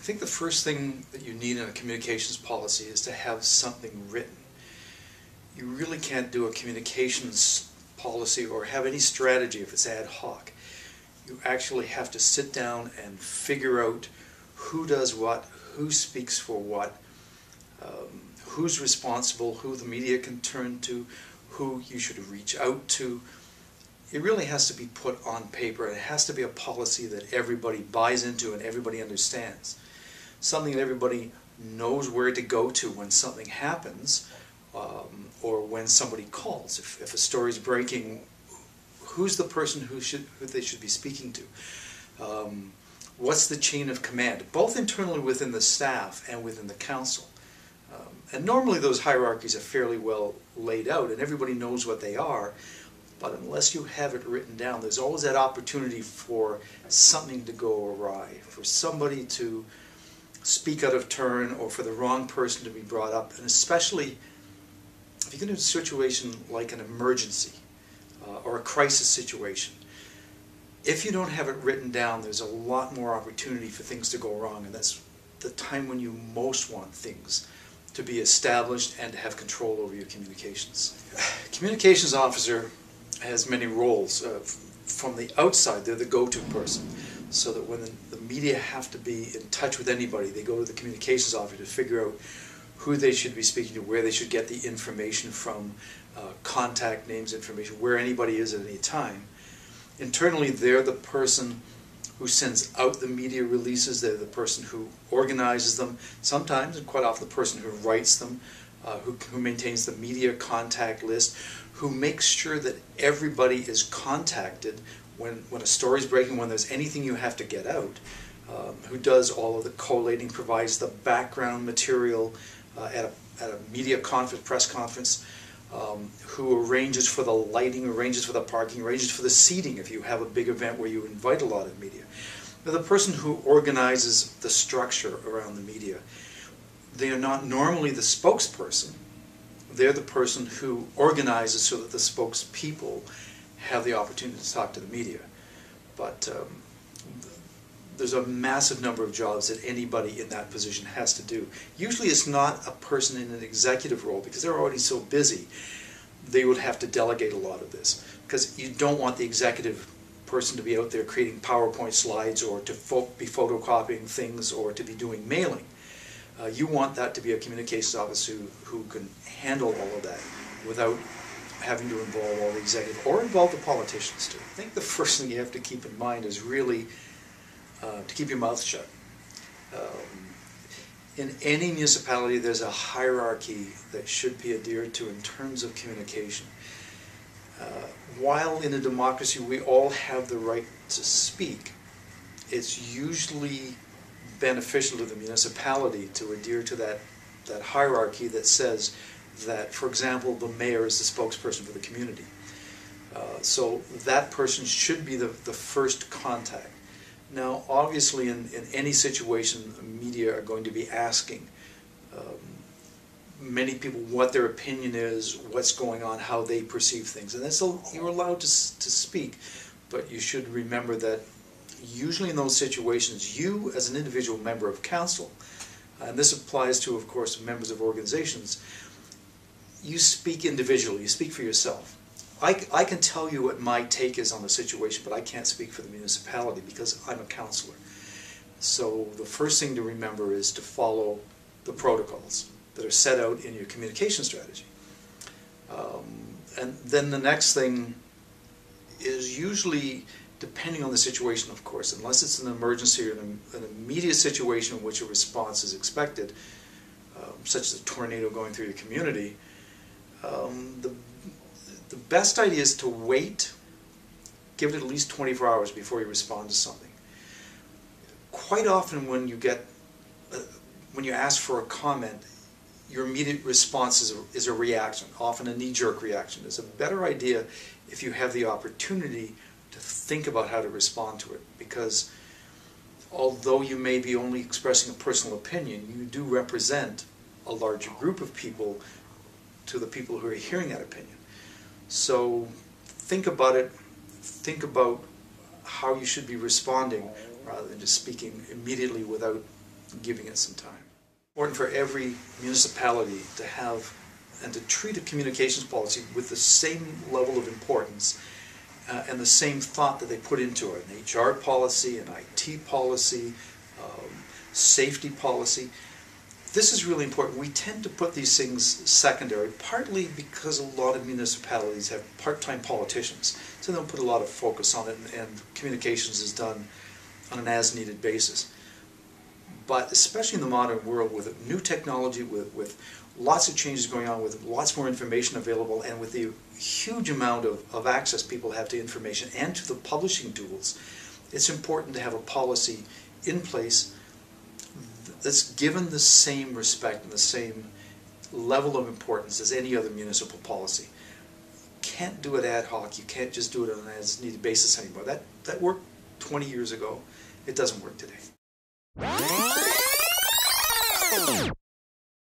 think the first thing that you need in a communications policy is to have something written. You really can't do a communications policy or have any strategy if it's ad hoc. You actually have to sit down and figure out who does what, who speaks for what, who's responsible, who the media can turn to, who you should reach out to. It really has to be put on paper. It has to be a policy that everybody buys into and everybody understands. Something that everybody knows where to go to when something happens, or when somebody calls. If a story is breaking, who's the person who they should be speaking to? What's the chain of command, both internally within the staff and within the council? And normally those hierarchies are fairly well laid out and everybody knows what they are, but unless you have it written down, there's always that opportunity for something to go awry, for somebody to speak out of turn, or for the wrong person to be brought up. And especially if you get into a situation like an emergency or a crisis situation, if you don't have it written down, there's a lot more opportunity for things to go wrong, and that's the time when you most want things to be established and to have control over your communications. Communications officer has many roles. From the outside, they're the go-to person, so that when the media have to be in touch with anybody, they go to the communications officer to figure out who they should be speaking to, where they should get the information from, contact names, information, where anybody is at any time. Internally, they're the person who sends out the media releases. They're the person who organizes them, sometimes, and quite often the person who writes them, who maintains the media contact list, who makes sure that everybody is contacted when a story is breaking, when there's anything you have to get out, who does all of the collating, provides the background material at a media conference, press conference, who arranges for the lighting, arranges for the parking, arranges for the seating if you have a big event where you invite a lot of media. They're the person who organizes the structure around the media. They are not normally the spokesperson. They're the person who organizes so that the spokespeople have the opportunity to talk to the media. But there's a massive number of jobs that anybody in that position has to do. Usually it's not a person in an executive role, because they're already so busy. They would have to delegate a lot of this, because you don't want the executive person to be out there creating PowerPoint slides, or to be photocopying things, or to be doing mailing. You want that to be a communications officer who can handle all of that without having to involve all the executive, or involve the politicians too. I think the first thing you have to keep in mind is really to keep your mouth shut. In any municipality, there's a hierarchy that should be adhered to in terms of communication. While in a democracy we all have the right to speak, it's usually beneficial to the municipality to adhere to that hierarchy that says that, for example, the mayor is the spokesperson for the community. So that person should be the first contact. Now, obviously, in any situation, media are going to be asking many people what their opinion is, what's going on, how they perceive things. And that's you're allowed to speak, but you should remember that usually in those situations, you as an individual member of council, and this applies to, of course, members of organizations, you speak individually, you speak for yourself. I can tell you what my take is on the situation, but I can't speak for the municipality because I'm a councillor. So the first thing to remember is to follow the protocols that are set out in your communication strategy. And then the next thing is usually, depending on the situation, of course, unless it's an emergency or an immediate situation in which a response is expected, such as a tornado going through your community, the best idea is to wait, give it at least 24 hours before you respond to something. Quite often when you ask for a comment, your immediate response is a reaction, often a knee-jerk reaction. It's a better idea if you have the opportunity to think about how to respond to it, because although you may be only expressing a personal opinion, you do represent a larger group of people to the people who are hearing that opinion. So think about it, think about how you should be responding rather than just speaking immediately without giving it some time. Important for every municipality to have and to treat a communications policy with the same level of importance and the same thought that they put into it. An HR policy, an IT policy, safety policy. This is really important. We tend to put these things secondary, partly because a lot of municipalities have part-time politicians, so they don't put a lot of focus on it, and communications is done on an as-needed basis. But especially in the modern world, with new technology, with lots of changes going on, with lots more information available, and with the huge amount of access people have to information and to the publishing tools, it's important to have a policy in place that's given the same respect and the same level of importance as any other municipal policy. Can't do it ad hoc. You can't just do it on an as-needed basis anymore. That worked 20 years ago. It doesn't work today.